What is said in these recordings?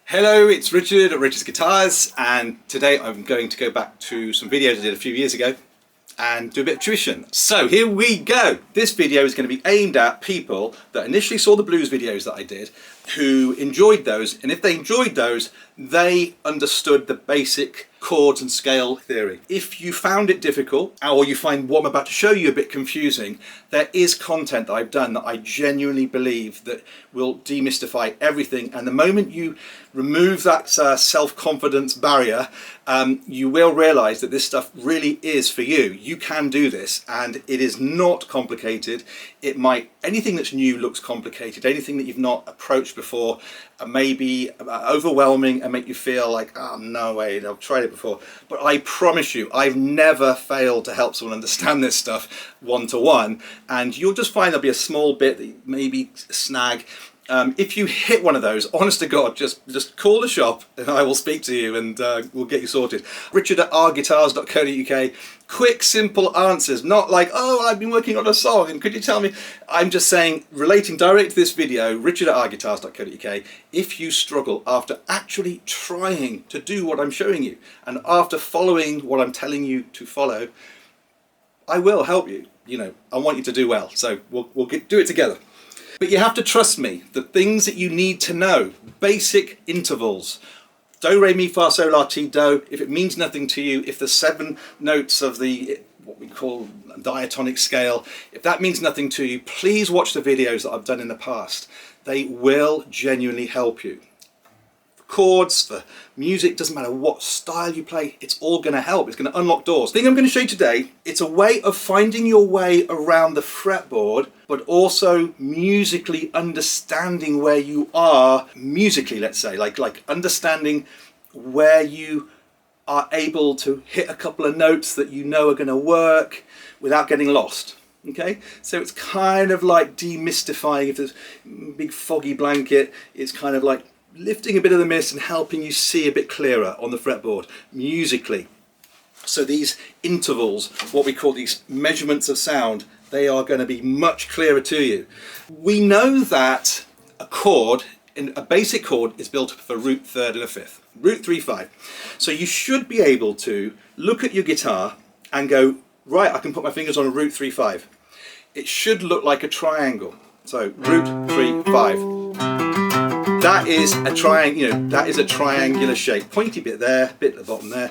Hello, it's Richard at Richard's Guitars, and today I'm going to go back to some videos I did a few years ago and do a bit of tuition. So here we go. This video is going to be aimed at people that initially saw the blues videos that I did, who enjoyed those, and if they enjoyed those, they understood the basic chords and scale theory. If you found it difficult, or you find what I'm about to show you a bit confusing, there is content that I've done that I genuinely believe that will demystify everything, and the moment you remove that self-confidence barrier, you will realize that this stuff really is for you. You can do this, and it is not complicated. Anything that's new looks complicated. Anything that you've not approached before may be overwhelming and make you feel like, oh, no way, I've tried it before. But I promise you, I've never failed to help someone understand this stuff one-to-one, and you'll just find there'll be a small bit that you maybe snag. If you hit one of those, honest to God, just call the shop and I will speak to you, and we'll get you sorted. Richard at arpeggios.co.uk. Quick, simple answers, not like, oh, I've been working on a song and could you tell me? I'm just saying, relating direct to this video, Richard at arpeggios.co.uk. If you struggle after actually trying to do what I'm showing you and after following what I'm telling you to follow, I will help you. You know, I want you to do well, so we'll do it together. But you have to trust me, the things that you need to know, basic intervals. Do, re, mi, fa, sol, la, ti, do. If it means nothing to you, if the 7 notes of the, what we call diatonic scale, if that means nothing to you, please watch the videos that I've done in the past. They will genuinely help you. Chords, for music, doesn't matter what style you play, it's all going to help. It's going to unlock doors. The thing I'm going to show you today, it's a way of finding your way around the fretboard, but also musically understanding where you are musically, let's say, like understanding where you are able to hit a couple of notes that you know are going to work without getting lost. Okay, so it's kind of like demystifying. If there's a big foggy blanket, it's kind of like lifting a bit of the mist and helping you see a bit clearer on the fretboard musically. So these intervals, what we call these measurements of sound, they are going to be much clearer to you. We know that a basic chord is built up of a root, third and a fifth. Root, 3, 5. So you should be able to look at your guitar and go, right, I can put my fingers on a root, 3, 5. It should look like a triangle. So root, 3, 5. That is a triangle, that is a triangular shape. Pointy bit there, bit at the bottom there.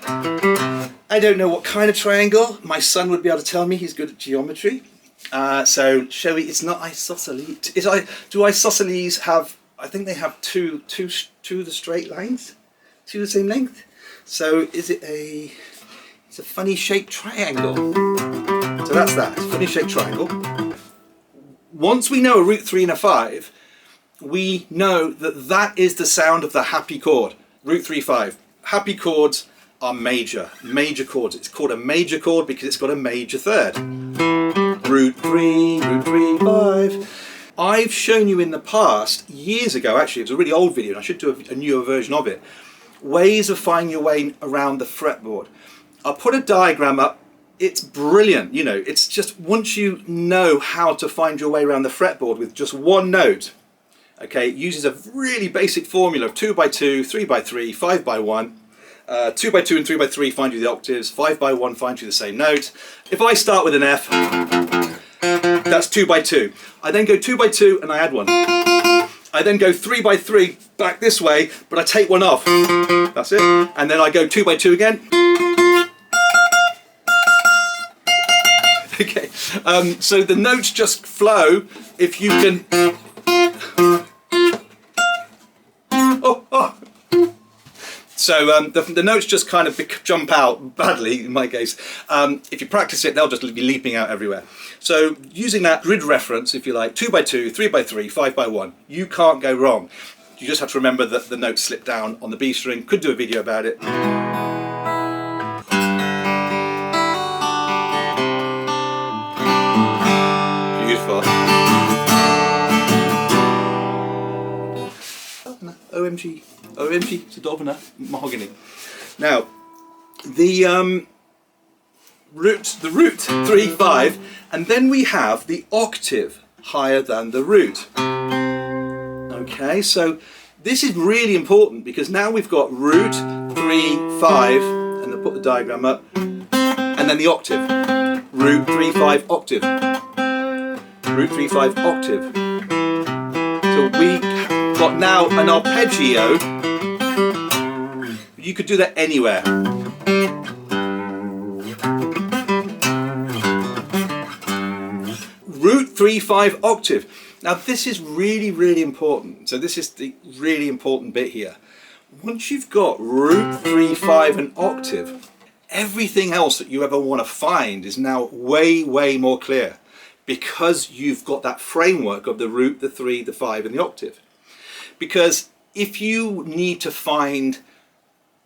I don't know what kind of triangle. My son would be able to tell me, he's good at geometry. So shall we, it's not isosceles. Do isosceles have, I think they have two of the straight lines? Two the same length? So is it it's a funny shaped triangle. So that's that, funny shaped triangle. Once we know a root, 3 and a 5, we know that that is the sound of the happy chord. Root, 3, 5. Happy chords are major chords. It's called a major chord because it's got a major third. Root 3, 5. I've shown you in the past, years ago actually, it was a really old video and I should do a newer version of it, ways of finding your way around the fretboard. I'll put a diagram up. It's brilliant, you know, it's just once you know how to find your way around the fretboard with just one note. Okay, it uses a really basic formula of 2 by 2, 3 by 3, 5 by 1. 2 by 2 and 3 by 3 find you the octaves, 5 by 1 find you the same note. If I start with an F, that's 2 by 2. I then go 2 by 2 and I add 1. I then go 3 by 3 back this way, but I take 1 off. That's it. And then I go 2 by 2 again. Okay, so the notes just flow if you can. So the notes just kind of jump out badly in my case. If you practice it, they'll just be leaping out everywhere. So using that grid reference, if you like, 2 by 2, 3 by 3, 5 by 1, you can't go wrong. You just have to remember that the notes slip down on the B string. Could do a video about it. Beautiful. OMG, Sadovana, mahogany. Now, the root 3, 5, and then we have the octave higher than the root. Okay, so This is really important because now we've got root, 3, 5, and I'll put the diagram up, and then the octave. Root, 3, 5, octave. Root, 3, 5, octave. So we got now an arpeggio. You could do that anywhere. Root, 3, 5, octave. Now this is really, really important. So this is the really important bit here. Once you've got root, 3, 5 and octave, everything else that you ever want to find is now way, way more clear because you've got that framework of the root, the 3, the 5 and the octave. Because if you need to find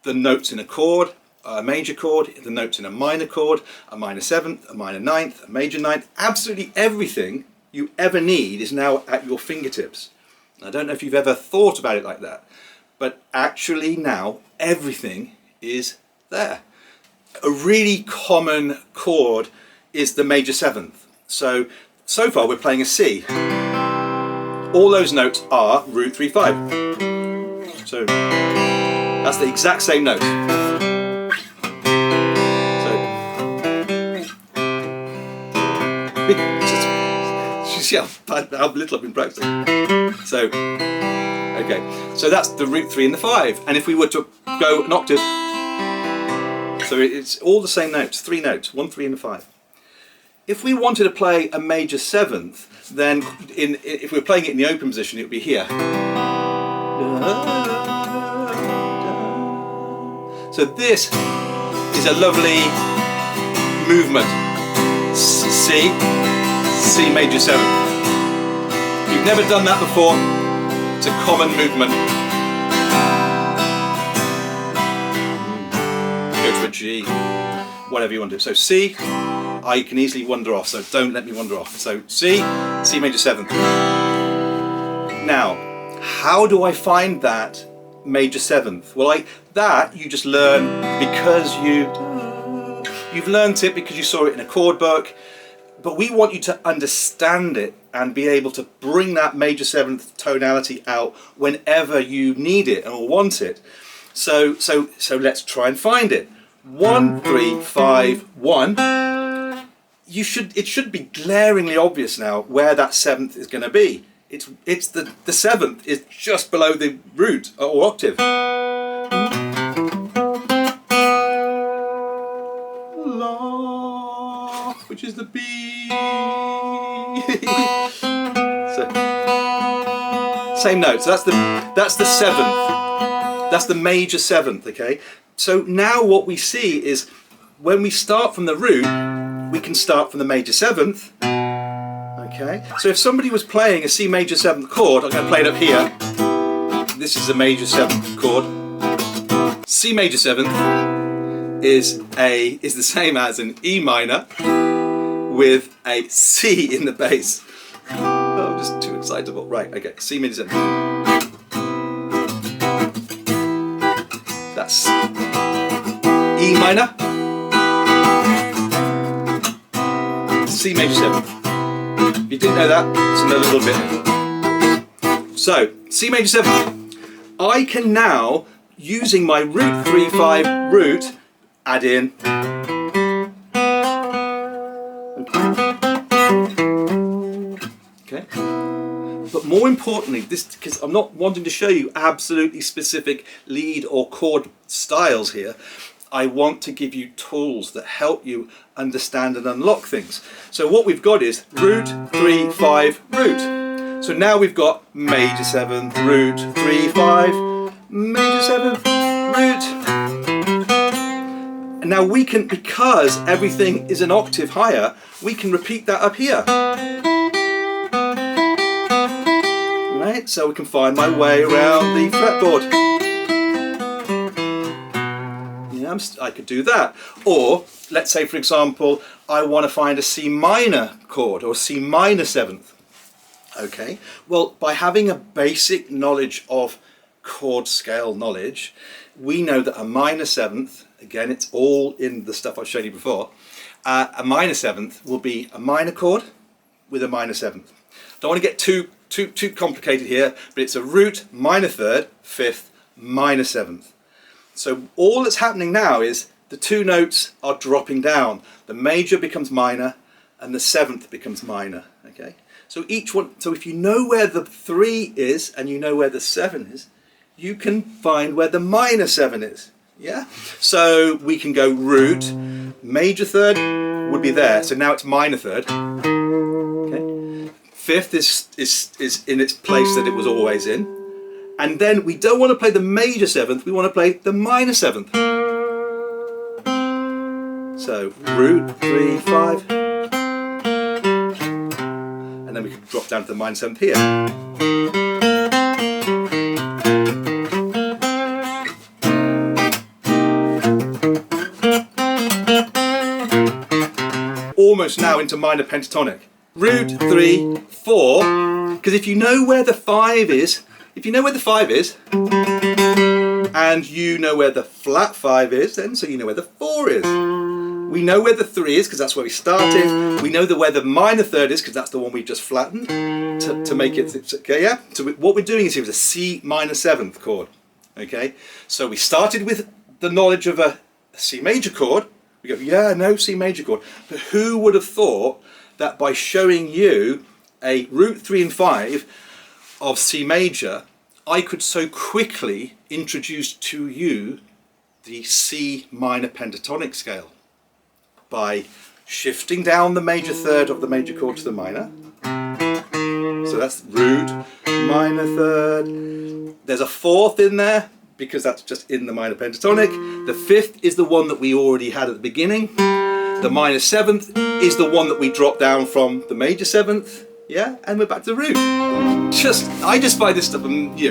the notes in a chord, a major chord, the notes in a minor chord, a minor 7th, a minor 9th, a major 9th, absolutely everything you ever need is now at your fingertips. I don't know if you've ever thought about it like that, but actually now everything is there. A really common chord is the major 7th. So far we're playing a C. All those notes are root, 3, 5. So that's the exact same note. See how little I've been practicing. So, okay, so that's the root 3 and the 5. And if we were to go an octave, so it's all the same notes, 3 notes, 1, 3 and a 5. If we wanted to play a major 7th, then if we were playing it in the open position, it would be here. So this is a lovely movement. C major 7th. If you've never done that before, it's a common movement. Go to a G, whatever you want to do. So C, I can easily wander off, so don't let me wander off. So C major 7th. Now, how do I find that major 7th? Well, that you just learn because you've learned it because you saw it in a chord book. But we want you to understand it and be able to bring that major 7th tonality out whenever you need it or want it. So let's try and find it. 1, 3, 5, 1. It should be glaringly obvious now where that 7th is going to be. It's the 7th is just below the root or octave. La, which is the B. So, same note. So that's the 7th. That's the major 7th. Okay. So now what we see is when we start from the root, we can start from the major 7th. Okay. So if somebody was playing a C major 7th chord, I'm going to play it up here. This is a major 7th chord. C major 7th is the same as an E minor with a C in the bass. Oh, I'm just too excitable. Right, okay, C major 7th. That's E minor, C major 7th. If you didn't know that, it's another little bit. So, C major 7th. I can now, using my root 3, 5 root, add in. Okay. But more importantly, because I'm not wanting to show you absolutely specific lead or chord styles here, I want to give you tools that help you understand and unlock things. So what we've got is root, 3, 5, root. So now we've got major 7th, root, 3, 5, major 7th, root. And now we can, because everything is an octave higher, we can repeat that up here. Right, so we can find my way around the fretboard. Yeah, I could do that. Or, let's say for example, I want to find a C minor chord or C minor 7th. Okay, well, by having a basic knowledge of chord scale knowledge, we know that a minor 7th, again, it's all in the stuff I've shown you before, a minor 7th will be a minor chord with a minor 7th. Don't want to get too too complicated here, but it's a root, minor third, fifth, minor seventh. So all that's happening now is the two notes are dropping down. The major becomes minor and the seventh becomes minor, okay? So each one, so if you know where the 3 is and you know where the 7 is, you can find where the minor 7 is, yeah? So we can go root, major third would be there, so now it's minor third, okay? Fifth is in its place that it was always in, and then we don't want to play the major 7th, we want to play the minor 7th. So root, 3, 5, and then we can drop down to the minor 7th here. Almost now into minor pentatonic. Root, 3, 4, because if you know where the 5 is, and you know where the flat 5 is, then so you know where the 4 is. We know where the 3 is because that's where we started. We know where the minor third is because that's the one we just flattened to make it, okay, yeah? So what we're doing is here is a C minor 7th chord, okay? So we started with the knowledge of a C major chord. We go, yeah, no C major chord. But who would have thought that by showing you a root 3 and 5 of C major, I could so quickly introduce to you the C minor pentatonic scale by shifting down the major third of the major chord to the minor. So that's root, minor third. There's a 4th in there because that's just in the minor pentatonic. The 5th is the one that we already had at the beginning. The minor 7th is the one that we dropped down from the major 7th. Yeah, and we're back to the root. I just find this stuff,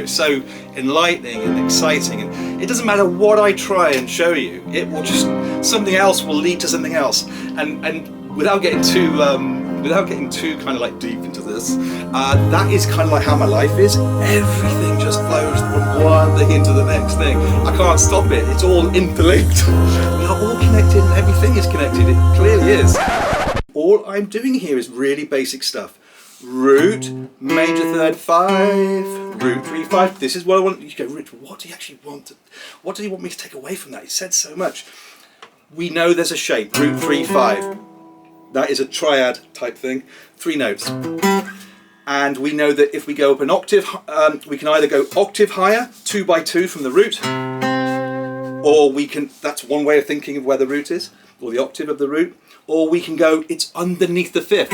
so enlightening and exciting, and it doesn't matter what I try and show you, it will just, something else will lead to something else, and without getting too kind of like deep into this, that is kind of like how my life is. Everything just flows from one thing into the next thing. I can't stop it. It's all interlinked. We are all connected, and everything is connected. It clearly is. All I'm doing here is really basic stuff. Root, major third 5, root 3, 5. This is what I want. You go, Rich, what do you actually want? What do you want me to take away from that? He said so much. We know there's a shape, root 3, 5. That is a triad type thing, 3 notes. And we know that if we go up an octave, we can either go octave higher, 2 by 2 from the root, or we can, that's one way of thinking of where the root is, or the octave of the root, or we can go, it's underneath the 5th.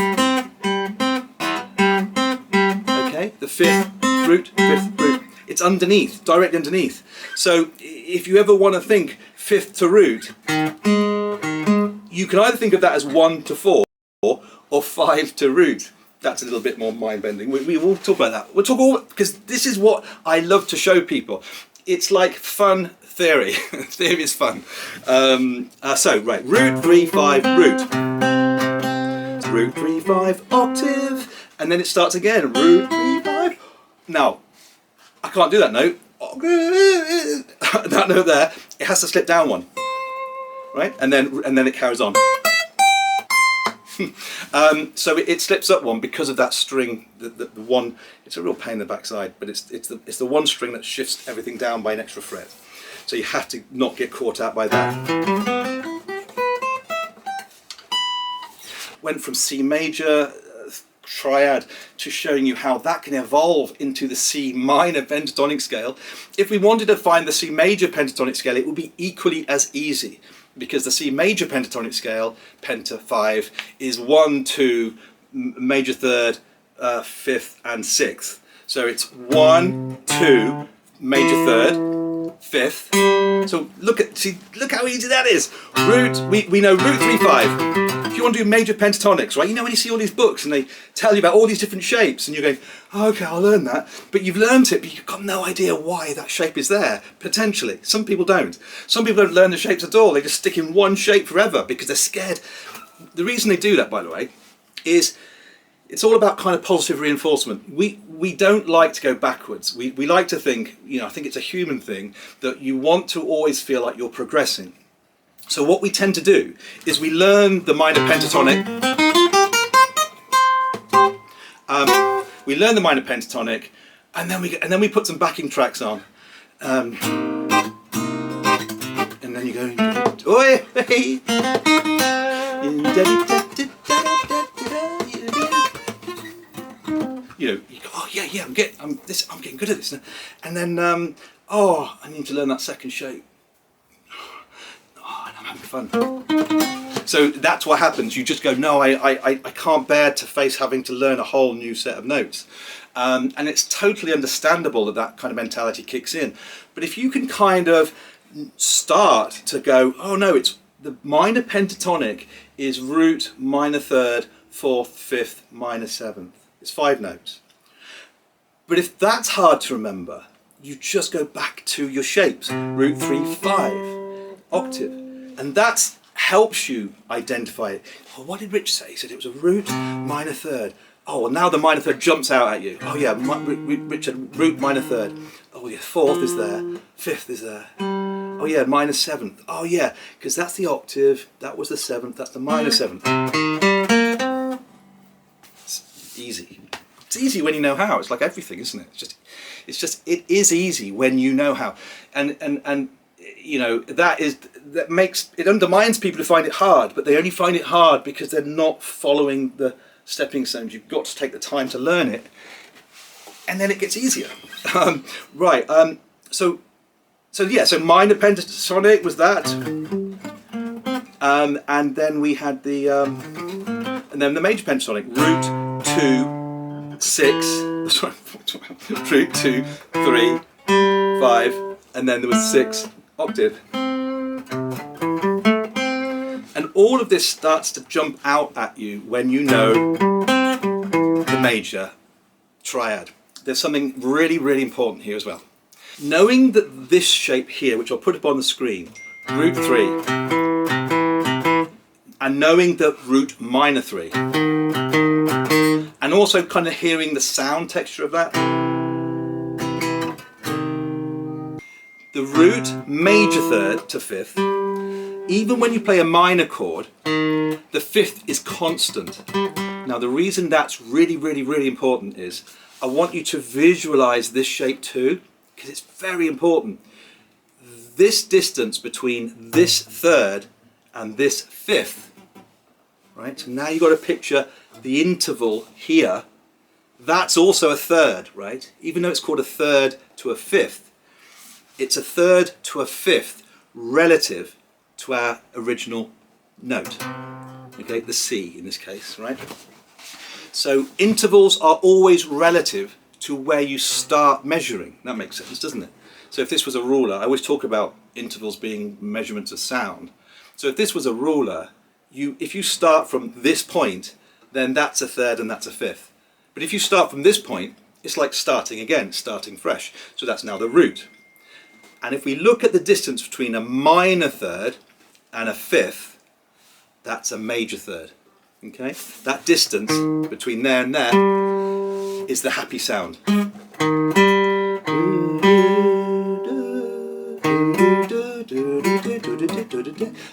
The 5th root, 5th root. It's underneath, directly underneath. So if you ever want to think 5th to root, you can either think of that as 1 to 4 or 5 to root. That's a little bit more mind-bending. We will talk about that. We'll talk all, because this is what I love to show people. It's like fun theory. Theory is fun. Right, root 3, 5, root. Root 3, 5, octave. And then it starts again, root 3, 5. Now, I can't do that note. That note there, it has to slip down one, right? And then it carries on. So it slips up one because of that string. The one, it's a real pain in the backside, but it's the one string that shifts everything down by an extra fret. So you have to not get caught out by that. Went from C major triad to showing you how that can evolve into the C minor pentatonic scale. If we wanted to find the C major pentatonic scale, it would be equally as easy, because the C major pentatonic scale, penta 5, is 1, 2, major third, 5th and 6th. So it's 1, 2, major third, 5th. So look how easy that is. Root, we know root 3, 5. If you want to do major pentatonics, right? You know when you see all these books and they tell you about all these different shapes and you're going, oh, okay, I'll learn that. But you've learned it, but you've got no idea why that shape is there, potentially. Some people don't. Some people don't learn the shapes at all. They just stick in one shape forever because they're scared. The reason they do that, by the way, is it's all about kind of positive reinforcement. We don't like to go backwards. We like to think, I think it's a human thing, that you want to always feel like you're progressing. So what we tend to do is we learn the minor pentatonic, we learn the minor pentatonic, and then we put some backing tracks on, and then you go, oh, hey, you know, you go, oh yeah, I'm getting good at this, and then oh, I need to learn that second shape. Oh, and I'm having fun. So that's what happens. You just go, no, I can't bear to face having to learn a whole new set of notes. And it's totally understandable that that kind of mentality kicks in. But if you can kind of start to go, oh no, it's the minor pentatonic is root, minor third, fourth, fifth, minor seventh. It's 5 notes. But if that's hard to remember, you just go back to your shapes. Root, 3, 5, octave. And that helps you identify it. Well, what did Rich say? He said it was a root, minor third. Oh, well, now the minor third jumps out at you. Oh yeah, Richard, root, minor third. Oh yeah, fourth is there, fifth is there. Oh yeah, minor seventh. Oh yeah, because that's the octave, that was the seventh, that's the minor seventh. It's easy. It's easy when you know how. It's like everything, isn't it? It is easy when you know how. And you know, that makes it undermines people who find it hard, but they only find it hard because they're not following the stepping stones. You've got to take the time to learn it, and then it gets easier. Right. So minor pentatonic was that, and then we had the and then the major pentatonic, root 2, 6, sorry, root 2, 3, 5, and then there was 6 octave. And all of this starts to jump out at you when you know the major triad. There's something really, really important here as well. Knowing that this shape here, which I'll put up on the screen, root 3, and knowing that root minor 3, and also kind of hearing the sound texture of that. The root major third to fifth, even when you play a minor chord, the fifth is constant. Now the reason that's really, really, really important is I want you to visualize this shape too, because it's very important. This distance between this third and this fifth, right? So now you've got to picture the interval here. That's also a third, right? Even though it's called a third to a fifth, it's a third to a fifth relative to our original note, okay, the C in this case, right? So intervals are always relative to where you start measuring. That makes sense, doesn't it? So if this was a ruler, I always talk about intervals being measurements of sound. So if this was a ruler, if you start from this point, then that's a third and that's a fifth. But if you start from this point, it's like starting again, starting fresh. So that's now the root. And if we look at the distance between a minor third and a fifth, that's a major third. Okay? That distance between there and there is the happy sound.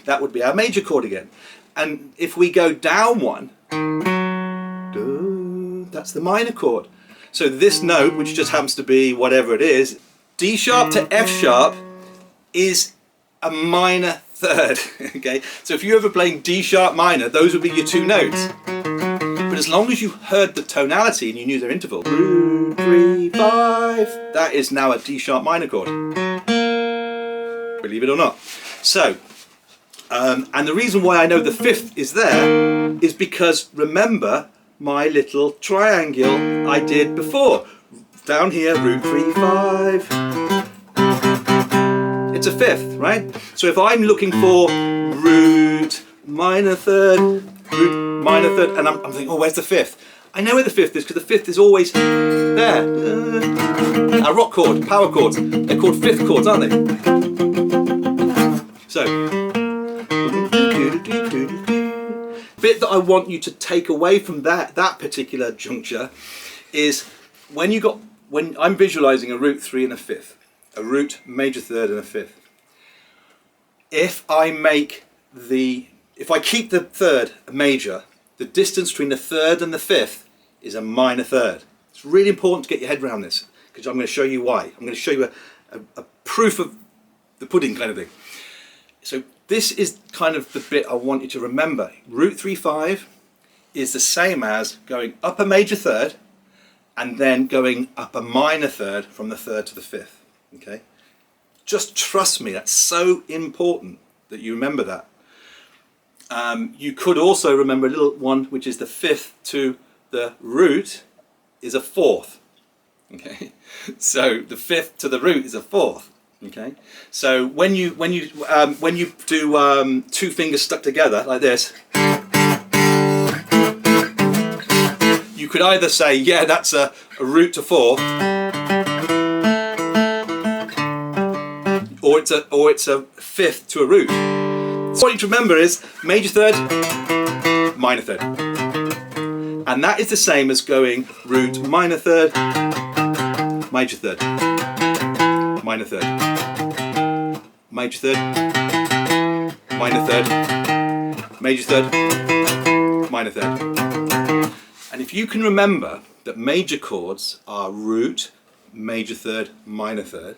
That would be our major chord again. And if we go down one, that's the minor chord. So this note, which just happens to be whatever it is, D sharp to F sharp, is a minor third. Okay, so if you're ever playing D sharp minor, those would be your 2 notes. But as long as you heard the tonality and you knew their interval, 2, 3, 5, that is now a D sharp minor chord. Believe it or not. So, and the reason why I know the fifth is there is because remember my little triangle I did before. Down here, root 3, 5. It's a fifth, right? So if I'm looking for root minor third, root minor third, and I'm thinking, oh, where's the fifth? I know where the fifth is because the fifth is always there. Our rock chord, power chords, they're called fifth chords, aren't they? So, bit that I want you to take away from that particular juncture is when I'm visualizing a root 3 and a fifth, a root major third and a fifth. If I keep the third a major, the distance between the third and the fifth is a minor third. It's It's really important to get your head around this, because I'm going to show you why. I'm going to show you a proof of the pudding kind of thing. So this is kind of the bit I want you to remember. Root 3/5 is the same as going up a major third and then going up a minor third from the third to the fifth. Okay? Just trust me, that's so important that you remember that. You could also remember a little one, which is the fifth to the root is a fourth. Okay, so the fifth to the root is a fourth. Okay, so when you do two fingers stuck together like this, you could either say, yeah, that's a root to fourth, or it's a fifth to a root. So what you need to remember is major third, minor third, and that is the same as going root minor third, major third, minor third, major third, minor third, major third, minor third. And if you can remember that major chords are root, major third, minor third,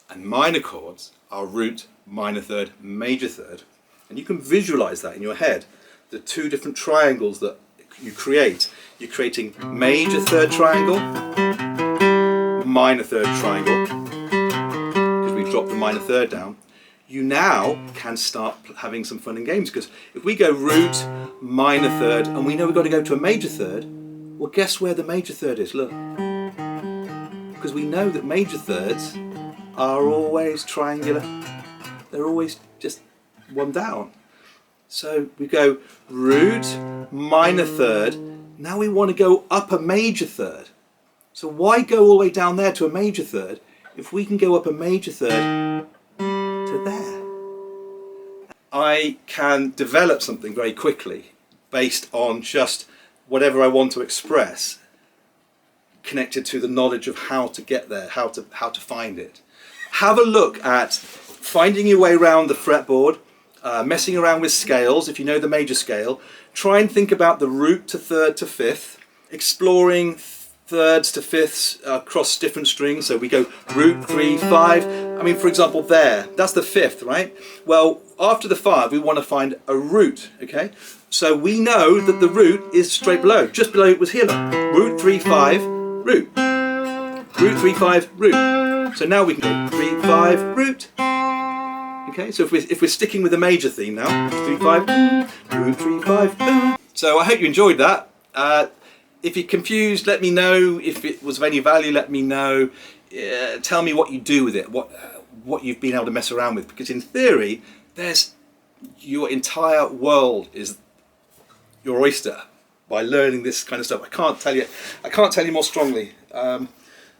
and minor chords are root, minor third, major third, and you can visualize that in your head, the two different triangles that you create. You're creating major third triangle, minor third triangle, because we dropped the minor third down. You now can start having some fun and games, because if we go root, minor third, and we know we've got to go to a major third, well, guess where the major third is? Look, because we know that major thirds are always triangular. They're always just one down. So we go root, minor third. Now we want to go up a major third. So why go all the way down there to a major third if we can go up a major third to there? I can develop something very quickly based on just whatever I want to express, connected to the knowledge of how to get there, how to find it. Have a look at finding your way around the fretboard, messing around with scales if you know the major scale. Try and think about the root to third to fifth, exploring thirds to fifths across different strings. So we go root 3, 5. I mean, for example, there, that's the fifth, right? Well, after the 5, we want to find a root, okay? So we know that the root is straight below, just below it was here. Look. Root 3, 5, root. Root 3, 5, root. So now we can go 3, 5, root. Okay, so if we're sticking with the major theme now, 3, 5, root 3, 5. So I hope you enjoyed that. If you're confused, let me know. If it was of any value, let me know. Tell me what you do with it, what you've been able to mess around with. Because in theory, there's your entire world is your oyster by learning this kind of stuff. I can't tell you more strongly.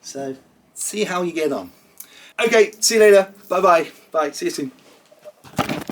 So see how you get on. Okay, see you later. Bye bye. Bye. See you soon.